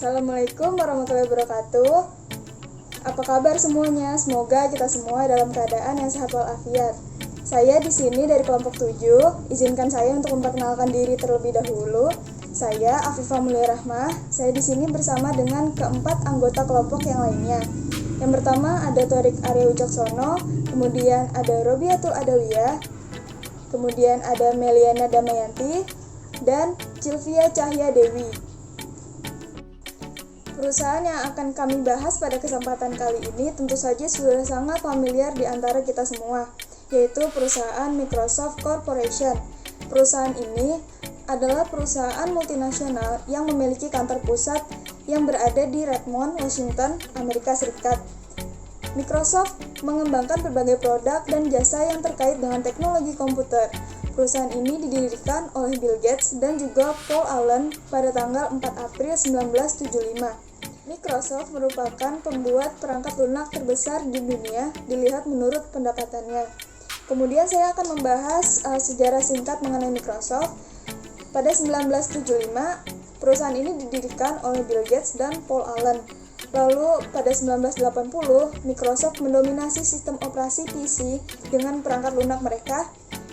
Assalamualaikum warahmatullahi wabarakatuh. Apa kabar semuanya? Semoga kita semua dalam keadaan yang sehat walafiat. Saya di sini dari kelompok 7. Izinkan saya untuk memperkenalkan diri terlebih dahulu. Saya Afifah Mulia Rahmah. Saya di sini bersama dengan keempat anggota kelompok yang lainnya. Yang pertama ada Thorik Arya Wicaksono, kemudian ada Robiatul Adawiyah, kemudian ada Meliana Damayanti, dan Cilvia Cahya Dewi. Perusahaan yang akan kami bahas pada kesempatan kali ini tentu saja sudah sangat familiar di antara kita semua, yaitu perusahaan Microsoft Corporation. Perusahaan ini adalah perusahaan multinasional yang memiliki kantor pusat yang berada di Redmond, Washington, Amerika Serikat. Microsoft mengembangkan berbagai produk dan jasa yang terkait dengan teknologi komputer. Perusahaan ini didirikan oleh Bill Gates dan juga Paul Allen pada tanggal 4 April 1975. Microsoft merupakan pembuat perangkat lunak terbesar di dunia dilihat menurut pendapatannya. Kemudian saya akan membahas sejarah singkat mengenai Microsoft. Pada 1975, perusahaan ini didirikan oleh Bill Gates dan Paul Allen. Lalu pada 1980, Microsoft mendominasi sistem operasi PC dengan perangkat lunak mereka.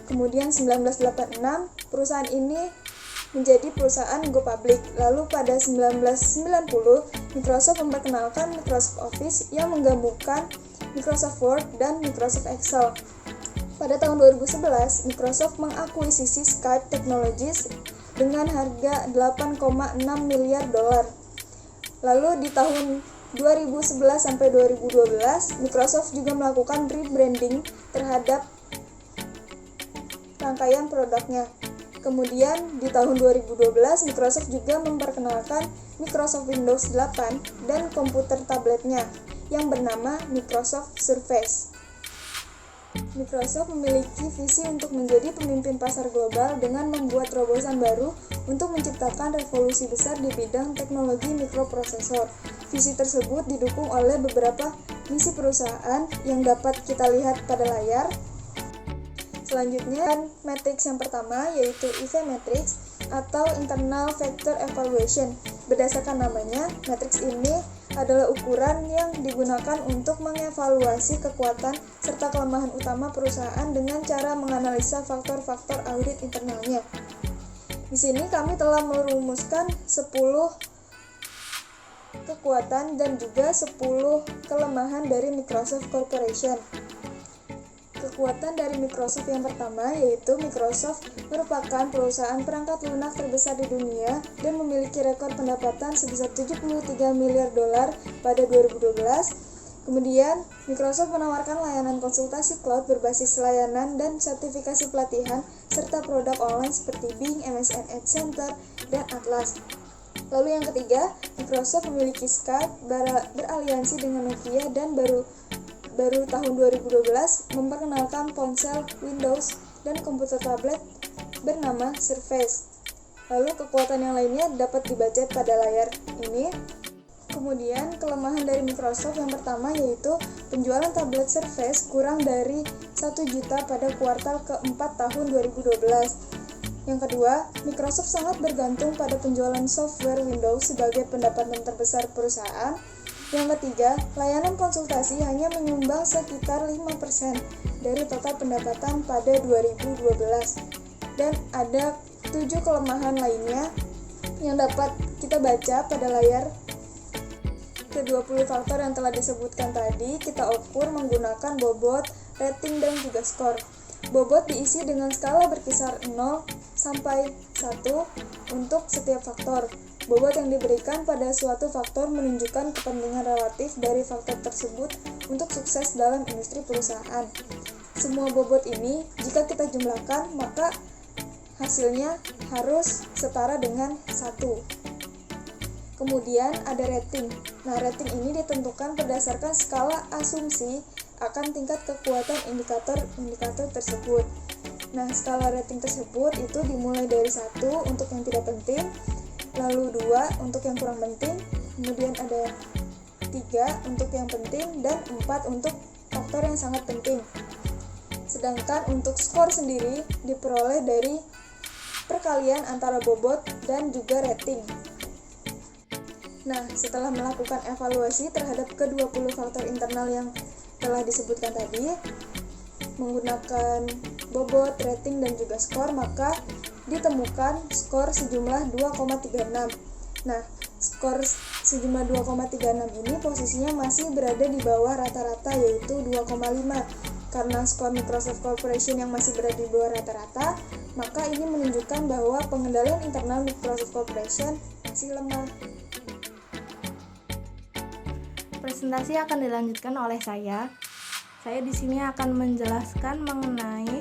Kemudian 1986, perusahaan ini menjadi perusahaan go public. Lalu pada 1990, Microsoft memperkenalkan Microsoft Office yang menggabungkan Microsoft Word dan Microsoft Excel. Pada tahun 2011, Microsoft mengakuisisi Skype Technologies dengan harga 8,6 miliar dolar. Lalu di tahun 2011 sampai 2012, Microsoft juga melakukan rebranding terhadap rangkaian produknya. Kemudian di tahun 2012, Microsoft juga memperkenalkan Microsoft Windows 8 dan komputer tabletnya yang bernama Microsoft Surface. Microsoft memiliki visi untuk menjadi pemimpin pasar global dengan membuat terobosan baru untuk menciptakan revolusi besar di bidang teknologi mikroprosesor. Visi tersebut didukung oleh beberapa misi perusahaan yang dapat kita lihat pada layar. Selanjutnya, matriks yang pertama yaitu IV Matrix atau Internal Factor Evaluation. Berdasarkan namanya, matriks ini adalah ukuran yang digunakan untuk mengevaluasi kekuatan serta kelemahan utama perusahaan dengan cara menganalisa faktor-faktor audit internalnya. Di sini kami telah merumuskan 10 kekuatan dan juga 10 kelemahan dari Microsoft Corporation. Kekuatan dari Microsoft yang pertama yaitu Microsoft merupakan perusahaan perangkat lunak terbesar di dunia dan memiliki rekor pendapatan sebesar 73 miliar dolar pada 2012. Kemudian, Microsoft menawarkan layanan konsultasi cloud berbasis layanan dan sertifikasi pelatihan serta produk online seperti Bing, MSN Ad Center, dan Atlas. Lalu yang ketiga, Microsoft memiliki Skype, beraliansi dengan Nokia, dan baru tahun 2012 memperkenalkan ponsel Windows dan komputer tablet bernama Surface. Lalu kekuatan yang lainnya dapat dibaca pada layar ini. Kemudian kelemahan dari Microsoft yang pertama yaitu penjualan tablet Surface kurang dari 1 juta pada kuartal keempat tahun 2012. Yang kedua, Microsoft sangat bergantung pada penjualan software Windows sebagai pendapatan terbesar perusahaan. Yang ketiga, layanan konsultasi hanya menyumbang sekitar 5% dari total pendapatan pada 2012. Dan ada 7 kelemahan lainnya yang dapat kita baca pada layar. Ke-20 faktor yang telah disebutkan tadi kita ukur menggunakan bobot, rating, dan juga skor. Bobot diisi dengan skala berkisar 0 sampai 1 untuk setiap faktor. Bobot yang diberikan pada suatu faktor menunjukkan kepentingan relatif dari faktor tersebut untuk sukses dalam industri perusahaan. Semua bobot ini, jika kita jumlahkan, maka hasilnya harus setara dengan 1. Kemudian ada rating. Nah, rating ini ditentukan berdasarkan skala asumsi akan tingkat kekuatan indikator tersebut. Nah, skala rating tersebut itu dimulai dari 1 untuk yang tidak penting, lalu 2 untuk yang kurang penting, kemudian ada 3 untuk yang penting, dan 4 untuk faktor yang sangat penting. Sedangkan untuk skor sendiri diperoleh dari perkalian antara bobot dan juga rating. Nah, setelah melakukan evaluasi terhadap ke-20 faktor internal yang telah disebutkan tadi, menggunakan bobot, rating, dan juga skor, maka ditemukan skor sejumlah 2,36. Nah, skor sejumlah 2,36 ini posisinya masih berada di bawah rata-rata, yaitu 2,5. Karena skor Microsoft Corporation yang masih berada di bawah rata-rata, maka ini menunjukkan bahwa pengendalian internal Microsoft Corporation masih lemah. Presentasi akan dilanjutkan oleh saya. Saya di sini akan menjelaskan mengenai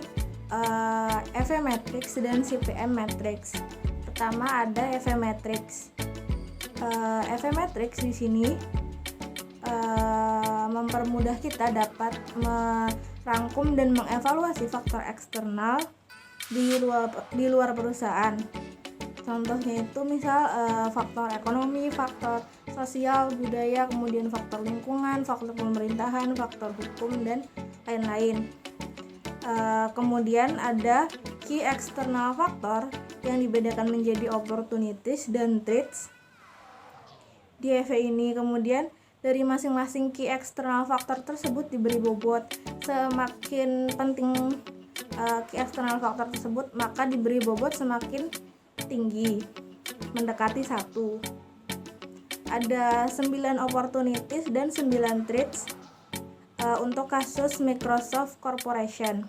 EV matrix dan CPM matrix. Pertama ada EV matrix. EV matrix di sini mempermudah kita dapat merangkum dan mengevaluasi faktor eksternal di luar perusahaan. Contohnya itu misal faktor ekonomi, faktor sosial, budaya, kemudian faktor lingkungan, faktor pemerintahan, faktor hukum, dan lain-lain. Kemudian ada key external factor yang dibedakan menjadi opportunities dan threats di EV ini. Kemudian dari masing-masing key external factor tersebut diberi bobot. Semakin penting key external factor tersebut, maka diberi bobot semakin tinggi, mendekati 1. Ada 9 opportunities dan 9 threats untuk kasus Microsoft Corporation.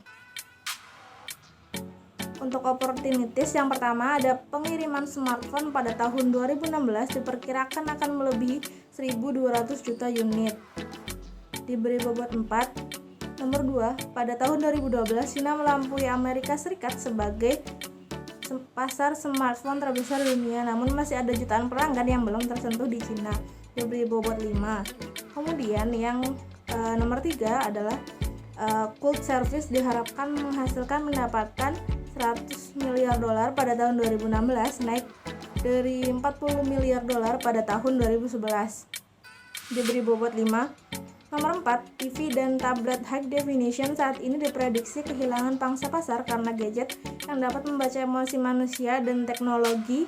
Untuk opportunities yang pertama ada pengiriman smartphone pada tahun 2016 diperkirakan akan melebihi 1.200 juta unit. Diberi bobot 4. Nomor 2, pada tahun 2012 China melampaui Amerika Serikat sebagai pasar smartphone terbesar di dunia, namun masih ada jutaan pelanggan yang belum tersentuh di China. Diberi bobot 5. Kemudian yang nomor 3 adalah cloud service diharapkan menghasilkan pendapatan 100 miliar dolar pada tahun 2016, naik dari 40 miliar dolar pada tahun 2011. Diberi bobot 5. Nomor 4, TV dan tablet high definition saat ini diprediksi kehilangan pangsa pasar karena gadget yang dapat membaca emosi manusia dan teknologi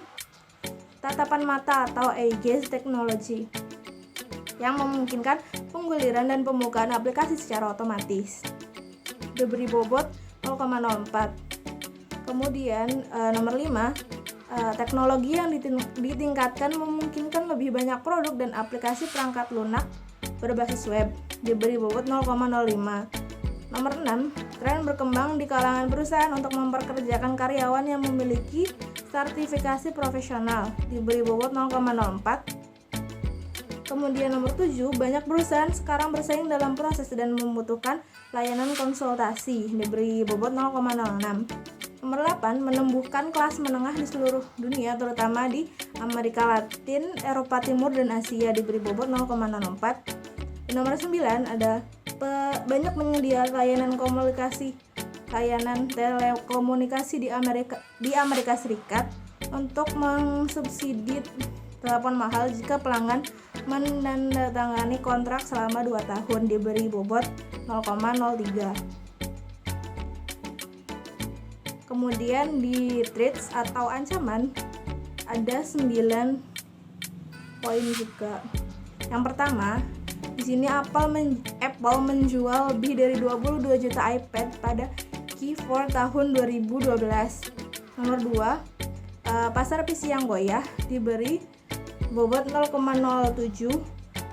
tatapan mata atau eye gaze technology yang memungkinkan pengguliran dan pembukaan aplikasi secara otomatis. Diberi bobot 0,04. Kemudian nomor 5, teknologi yang ditingkatkan memungkinkan lebih banyak produk dan aplikasi perangkat lunak berbasis web. Diberi bobot 0,05. Nomor 6, tren berkembang di kalangan perusahaan untuk memperkerjakan karyawan yang memiliki sertifikasi profesional. Diberi bobot 0,04. Kemudian nomor 7, banyak perusahaan sekarang bersaing dalam proses dan membutuhkan layanan konsultasi. Diberi bobot 0,06. Nomor 8, menumbuhkan kelas menengah di seluruh dunia, terutama di Amerika Latin, Eropa Timur, dan Asia. Diberi bobot 0,04. Nomor 9 ada banyak menyedia layanan telekomunikasi di Amerika Serikat untuk mengsubsidi telepon mahal jika pelanggan menandatangani kontrak selama 2 tahun. Diberi bobot 0,03. Kemudian di threats atau ancaman ada 9 poin juga. Yang pertama, di sini Apple menjual lebih dari 22 juta iPad pada Q4 tahun 2012. Nomor 2, pasar PC yang goyah, diberi bobot 0,07.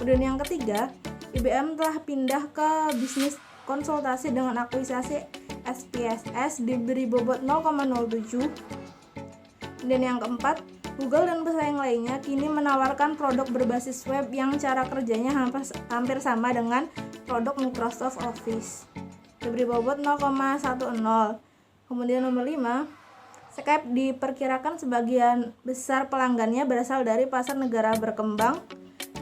Kemudian yang ketiga, IBM telah pindah ke bisnis konsultasi dengan akuisisi SPSS, diberi bobot 0,07. Dan yang keempat, Google dan pesaing lainnya kini menawarkan produk berbasis web yang cara kerjanya hampir sama dengan produk Microsoft Office. Diberi bobot 0,10. Kemudian nomor 5, Skype diperkirakan sebagian besar pelanggannya berasal dari pasar negara berkembang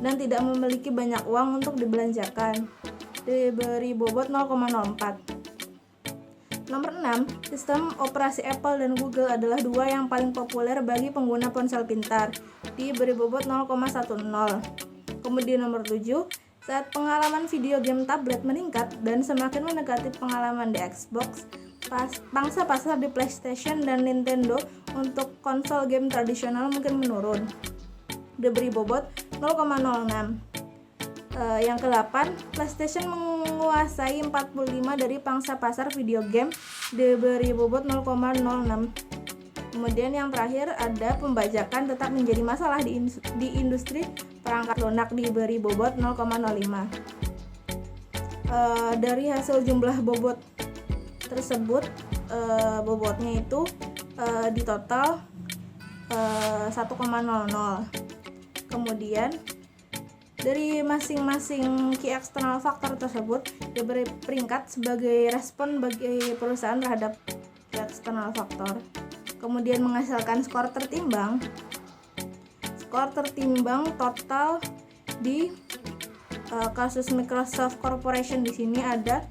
dan tidak memiliki banyak uang untuk dibelanjakan. Diberi bobot 0,04. Nomor 6, sistem operasi Apple dan Google adalah dua yang paling populer bagi pengguna ponsel pintar. Diberi bobot 0,10. Kemudian nomor 7, saat pengalaman video game tablet meningkat dan semakin mendekati pengalaman di Xbox, pangsa pasar di PlayStation dan Nintendo untuk konsol game tradisional mungkin menurun. diberi bobot 0,06. Yang ke-8, PlayStation menguasai 45 dari pangsa pasar video game, diberi bobot 0,06. Kemudian yang terakhir ada pembajakan tetap menjadi masalah di industri perangkat lunak, diberi bobot 0,05. Dari hasil jumlah bobot tersebut, bobotnya itu di total 1,00. Kemudian dari masing-masing key external factor tersebut diberi peringkat sebagai respon bagi perusahaan terhadap key external factor. Kemudian menghasilkan skor tertimbang. Skor tertimbang total di kasus Microsoft Corporation di sini ada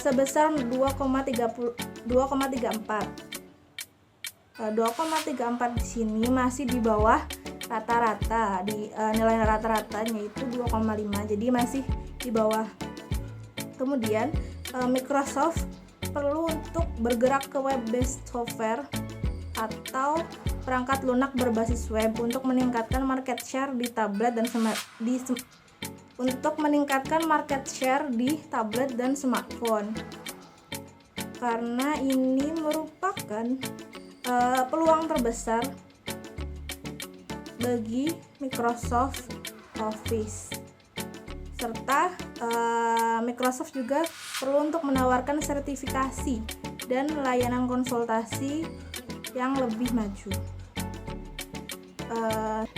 sebesar 2,34. 2,34 di sini masih di bawah rata-rata, di nilai rata-ratanya itu 2,5, jadi masih di bawah. Kemudian Microsoft perlu untuk bergerak ke web based software atau perangkat lunak berbasis web untuk meningkatkan market share di tablet dan smartphone. Karena ini merupakan peluang terbesar bagi Microsoft Office, serta Microsoft juga perlu untuk menawarkan sertifikasi dan layanan konsultasi yang lebih maju.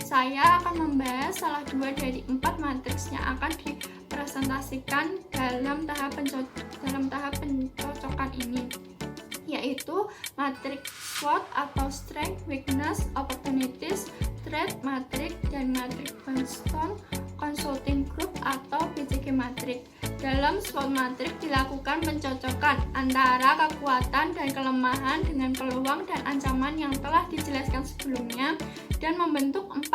Saya akan membahas salah 2 dari 4 matriks yang akan dipresentasikan dalam tahap pencocokan ini, yaitu matriks SWOT atau Strength, Weakness, Opportunities, Threat Matrix, dan matriks Boston Consulting Group atau BCG Matrix. Dalam SWOT Matrix dilakukan pencocokan antara kekuatan dan kelemahan dengan peluang dan ancaman yang telah dijelaskan sebelumnya dan membentuk 4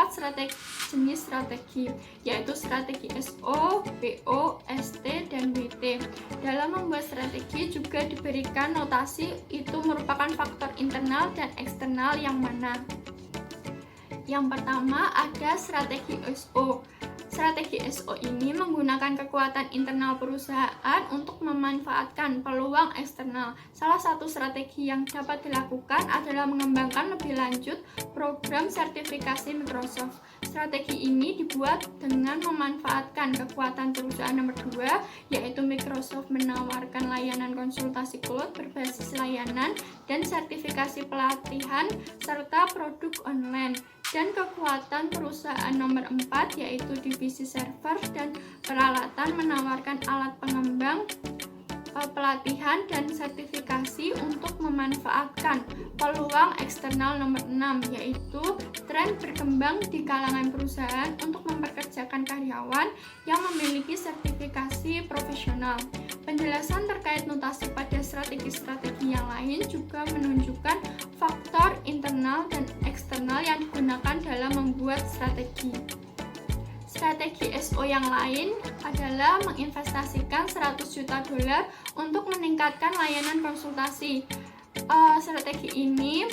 jenis strategi, yaitu strategi SO, BO, ST, dan WT. Dalam membuat strategi juga diberikan notasi itu merupakan faktor internal dan eksternal yang mana. Yang pertama ada strategi SO. Strategi SO ini menggunakan kekuatan internal perusahaan untuk memanfaatkan peluang eksternal. Salah satu strategi yang dapat dilakukan adalah mengembangkan lebih lanjut program sertifikasi Microsoft. Strategi ini dibuat dengan memanfaatkan kekuatan perusahaan nomor 2, yaitu Microsoft menawarkan layanan konsultasi cloud berbasis layanan dan sertifikasi pelatihan serta produk online. Dan kekuatan perusahaan nomor 4, yaitu divisi server dan peralatan menawarkan alat pengembang, pelatihan dan sertifikasi untuk memanfaatkan peluang eksternal nomor 6, yaitu tren berkembang di kalangan perusahaan untuk mempekerjakan karyawan yang memiliki sertifikasi profesional. Penjelasan terkait notasi pada strategi-strategi yang lain juga menunjukkan faktor internal dan eksternal yang digunakan dalam membuat strategi. Strategi SO yang lain adalah menginvestasikan $100 juta untuk meningkatkan layanan konsultasi. Strategi ini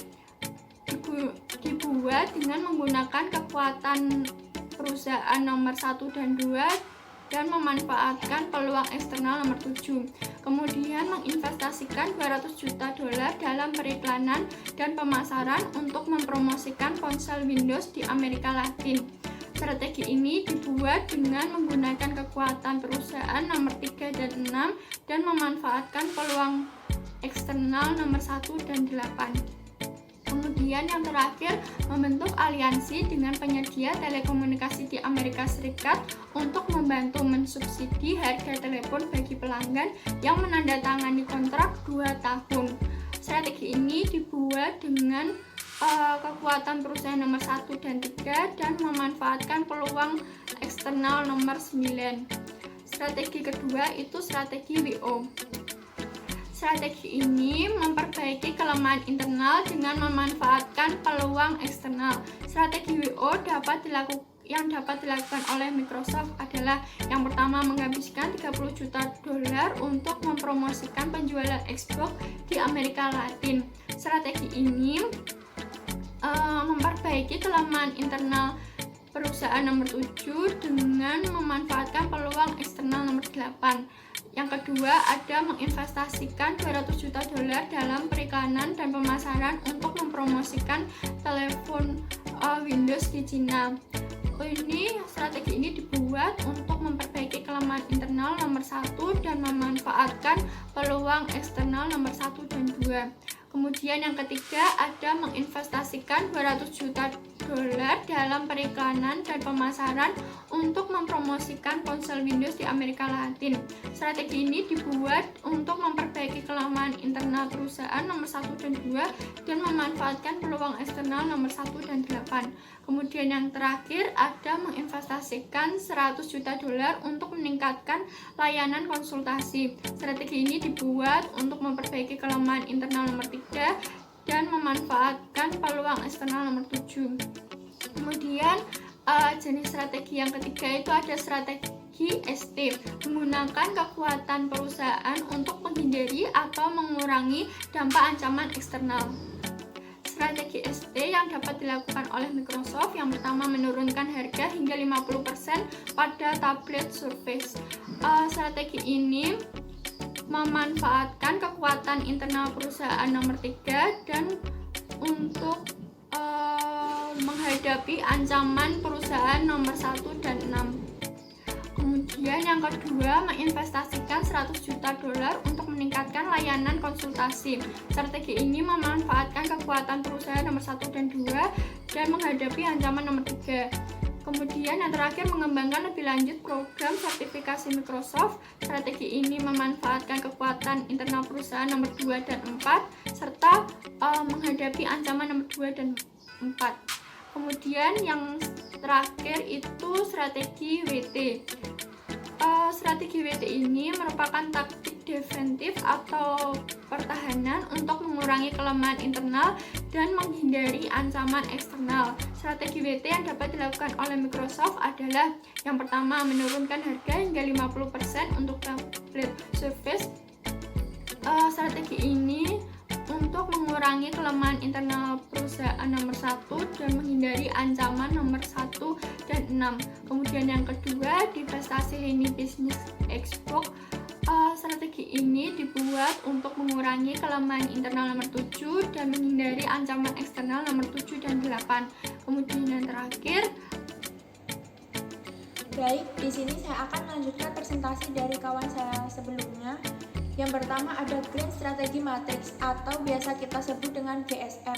dibuat dengan menggunakan kekuatan perusahaan nomor 1 dan 2 dan memanfaatkan peluang eksternal nomor 7. Kemudian menginvestasikan $200 juta dalam periklanan dan pemasaran untuk mempromosikan ponsel Windows di Amerika Latin. Strategi ini dibuat dengan menggunakan kekuatan perusahaan nomor 3 dan 6 dan memanfaatkan peluang eksternal nomor 1 dan 8. Kemudian yang terakhir, membentuk aliansi dengan penyedia telekomunikasi di Amerika Serikat untuk membantu mensubsidi harga telepon bagi pelanggan yang menandatangani kontrak 2 tahun. Strategi ini dibuat dengan kekuatan perusahaan nomor 1 dan 3 dan memanfaatkan peluang eksternal nomor 9. Strategi kedua itu strategi WO. Strategi ini memperbaiki kelemahan internal dengan memanfaatkan peluang eksternal. Strategi WO yang dapat dilakukan oleh Microsoft adalah yang pertama, menghabiskan $30 juta untuk mempromosikan penjualan Xbox di Amerika Latin. Strategi ini memperbaiki kelemahan internal perusahaan nomor 7 dengan memanfaatkan peluang eksternal nomor 8. Yang kedua, ada menginvestasikan 200 juta dolar dalam periklanan dan pemasaran untuk mempromosikan telepon Windows di Cina. Strategi ini dibuat untuk memperbaiki kelemahan internal nomor 1 dan memanfaatkan peluang eksternal nomor 1 dan 2. Kemudian yang ketiga, ada menginvestasikan 200 juta dolar dalam periklanan dan pemasaran untuk mempromosikan ponsel Windows di Amerika Latin. Strategi ini dibuat untuk memperbaiki kelemahan internal perusahaan nomor 1 dan 2 dan memanfaatkan peluang eksternal nomor 1 dan 8. Kemudian yang terakhir, ada menginvestasikan 100 juta dolar untuk meningkatkan layanan konsultasi. Strategi ini dibuat untuk memperbaiki kelemahan internal nomor 3 dan memanfaatkan peluang eksternal nomor 7. Kemudian jenis strategi yang ketiga itu ada strategi ST, menggunakan kekuatan perusahaan untuk menghindari atau mengurangi dampak ancaman eksternal. Strategi ST yang dapat dilakukan oleh Microsoft, yang pertama menurunkan harga hingga 50% pada tablet Surface. Strategi ini memanfaatkan kekuatan internal perusahaan nomor 3 dan untuk menghadapi ancaman perusahaan nomor 1 dan 6. Kemudian yang kedua, menginvestasikan 100 juta dolar untuk meningkatkan layanan konsultasi. Strategi ini memanfaatkan kekuatan perusahaan nomor 1 dan 2 dan menghadapi ancaman nomor 3. Kemudian yang terakhir, mengembangkan lebih lanjut program sertifikasi Microsoft. Strategi ini memanfaatkan kekuatan internal perusahaan nomor 2 dan 4 serta menghadapi ancaman nomor 2 dan 4. Kemudian yang terakhir itu strategi WT. Strategi WT ini merupakan taktik defensif atau pertahanan untuk mengurangi kelemahan internal dan menghindari ancaman eksternal. Strategi WT yang dapat dilakukan oleh Microsoft adalah yang pertama, menurunkan harga hingga 50% untuk tablet Surface. Strategi ini untuk mengurangi kelemahan internal perusahaan nomor 1 dan menghindari ancaman nomor 1 dan 6. Kemudian yang kedua, divestasi lini bisnis Xbox. Strategi ini dibuat untuk mengurangi kelemahan internal nomor 7 dan menghindari ancaman eksternal nomor 7 dan 8. Kemudian yang terakhir, Baik, di sini saya akan melanjutkan presentasi dari kawan saya sebelumnya. Yang pertama ada Grand Strategy Matrix atau biasa kita sebut dengan GSM.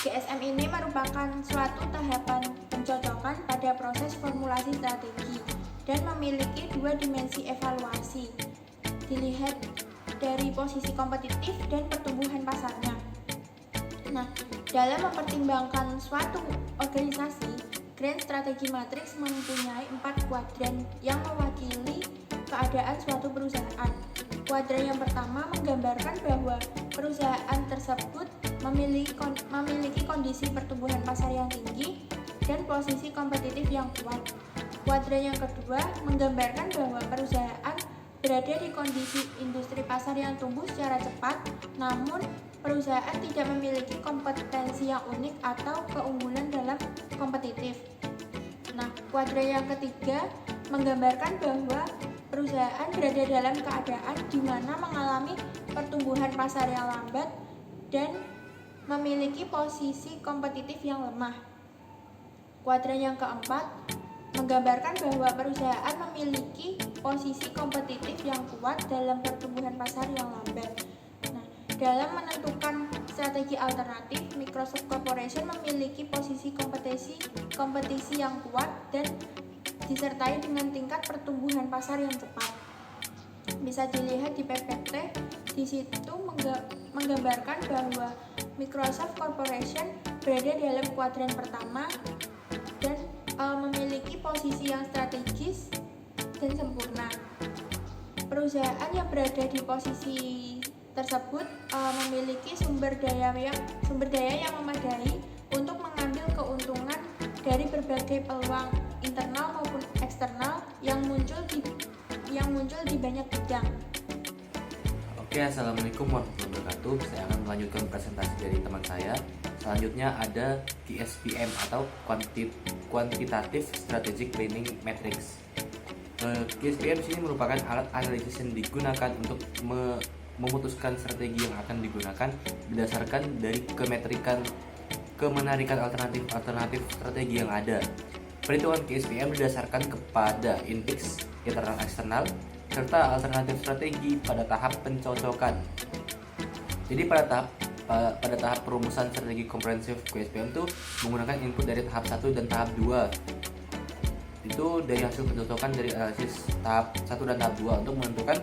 GSM ini merupakan suatu tahapan pencocokan pada proses formulasi strategi dan memiliki dua dimensi evaluasi. Dilihat dari posisi kompetitif dan pertumbuhan pasarnya. Nah, dalam mempertimbangkan suatu organisasi, Grand Strategy Matrix mempunyai 4 kuadran yang mewakili keadaan suatu perusahaan. Kuadran yang pertama menggambarkan bahwa perusahaan tersebut memiliki kondisi pertumbuhan pasar yang tinggi dan posisi kompetitif yang kuat. Kuadran yang kedua menggambarkan bahwa perusahaan berada di kondisi industri pasar yang tumbuh secara cepat, namun perusahaan tidak memiliki kompetensi yang unik atau keunggulan dalam kompetitif. Nah, kuadran yang ketiga menggambarkan bahwa perusahaan berada dalam keadaan di mana mengalami pertumbuhan pasar yang lambat dan memiliki posisi kompetitif yang lemah. Kuadran yang keempat menggambarkan bahwa perusahaan memiliki posisi kompetitif yang kuat dalam pertumbuhan pasar yang lambat. Nah, dalam menentukan strategi alternatif, Microsoft Corporation memiliki posisi kompetisi yang kuat dan disertai dengan tingkat pertumbuhan pasar yang cepat. Bisa dilihat di PPT, di situ menggambarkan bahwa Microsoft Corporation berada dalam kuadran pertama dan memiliki posisi yang strategis dan sempurna. Perusahaan yang berada di posisi tersebut memiliki sumber daya yang memadai untuk mengambil keuntungan dari berbagai peluang internal maupun eksternal yang muncul di banyak bidang. Oke, assalamualaikum warahmatullahi wabarakatuh. Saya akan melanjutkan presentasi dari teman saya. Selanjutnya ada QSPM atau Quantitative Strategic Planning Matrix. QSPM sini merupakan alat analisis yang digunakan untuk memutuskan strategi yang akan digunakan berdasarkan dari kemenarikan alternatif strategi yang ada. Perhitungan QSPM didasarkan kepada index internal eksternal serta alternatif strategi pada tahap pencocokan. Jadi pada tahap perumusan strategi komprehensif QSPM itu menggunakan input dari tahap 1 dan tahap 2. Itu dari hasil pencocokan dari analisis tahap 1 dan tahap 2 untuk menentukan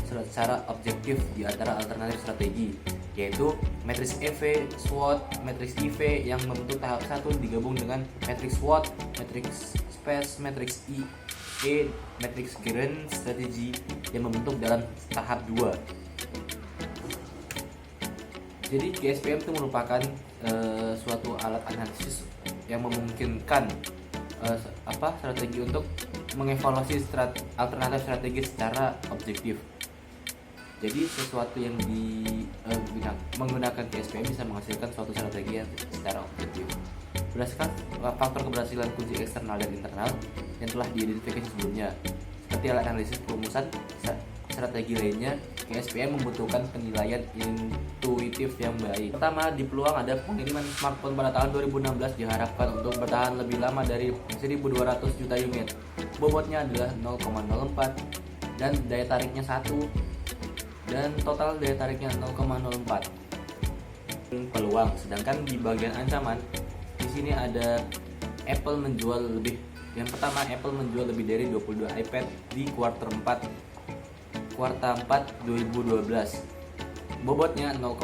secara objektif di antara alternatif strategi, yaitu matriks EV, SWOT, matriks IV yang membentuk tahap 1 digabung dengan matriks SWOT, matriks SPACE, matriks IE, matriks Grand Strategy yang membentuk dalam tahap 2. Jadi QSPM itu merupakan suatu alat analisis yang memungkinkan strategi untuk mengevaluasi alternatif strategi secara objektif. Jadi sesuatu yang menggunakan QSPM bisa menghasilkan suatu strategi yang secara objektif. Berdasarkan faktor keberhasilan kunci eksternal dan internal yang telah diidentifikasi sebelumnya, seperti alat analisis perumusan strategi lainnya, QSPM membutuhkan penilaian intuitif yang baik. Pertama, di peluang ada pengiriman smartphone pada tahun 2016 diharapkan untuk bertahan lebih lama dari 1.200 juta unit. Bobotnya adalah 0,04 dan daya tariknya 1 dan total daya tariknya 0,04. Peluang, sedangkan di bagian ancaman di sini ada Apple menjual lebih. Yang pertama, Apple menjual lebih dari 22 iPad di kuartal 4 2012. Bobotnya 0,05.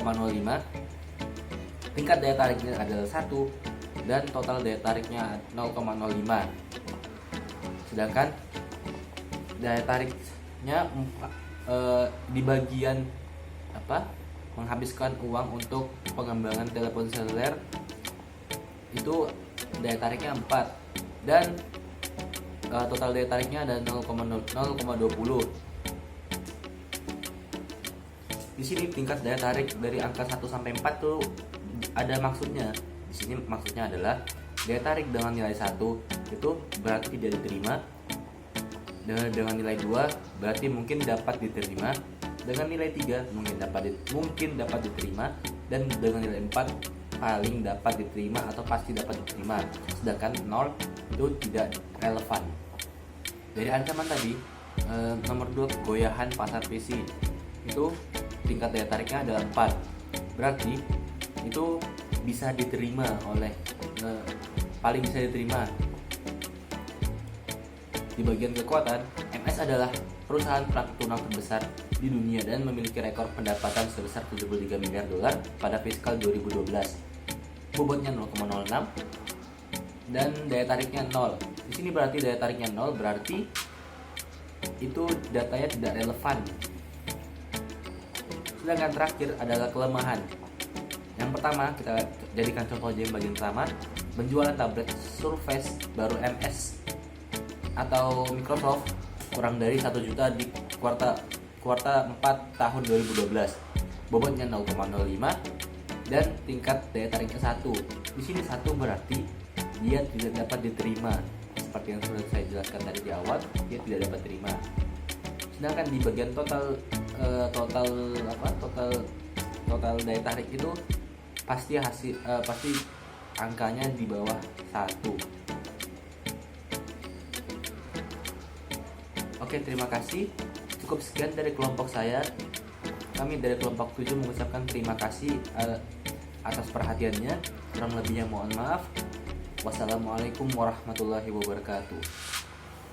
Tingkat daya tariknya adalah 1 dan total daya tariknya 0,05. Sedangkan daya tariknya di bagian menghabiskan uang untuk pengembangan telepon seluler itu daya tariknya 4 dan total daya tariknya ada 0,20. Di sini tingkat daya tarik dari angka 1 sampai 4 tuh ada maksudnya. Di sini maksudnya adalah daya tarik dengan nilai 1 itu berarti tidak diterima. Dengan nilai 2 berarti mungkin dapat diterima. Dengan nilai 3 mungkin dapat diterima, dan dengan nilai 4 paling dapat diterima atau pasti dapat diterima. Sedangkan 0 itu tidak relevan. Dari ancaman tadi, nomor 2 kegoyahan pasar PC itu tingkat daya tariknya adalah 4. Berarti itu bisa diterima oleh paling bisa diterima. Di bagian kekuatan, MS adalah perusahaan perangkat lunak terbesar di dunia dan memiliki rekor pendapatan sebesar 73 miliar dolar pada fiskal 2012. Bobotnya 0,06 dan daya tariknya 0. Di sini berarti daya tariknya 0, berarti itu datanya tidak relevan. Sedangkan terakhir adalah kelemahan. Yang pertama, kita jadikan contoh aja yang bagian pertama, penjualan tablet Surface baru MS atau Microsoft kurang dari 1 juta di kuartal 4 tahun 2012. Bobotnya 0,05 dan tingkat daya tariknya 1. Di sini 1 berarti dia tidak dapat diterima. Seperti yang sudah saya jelaskan tadi di awal, dia tidak dapat diterima. Sedangkan di bagian total daya tarik itu pasti angkanya di bawah 1. Oke, terima kasih. Cukup sekian dari kelompok saya. Kami dari kelompok 7 mengucapkan terima kasih atas perhatiannya. Kurang lebihnya mohon maaf. Wassalamualaikum warahmatullahi wabarakatuh.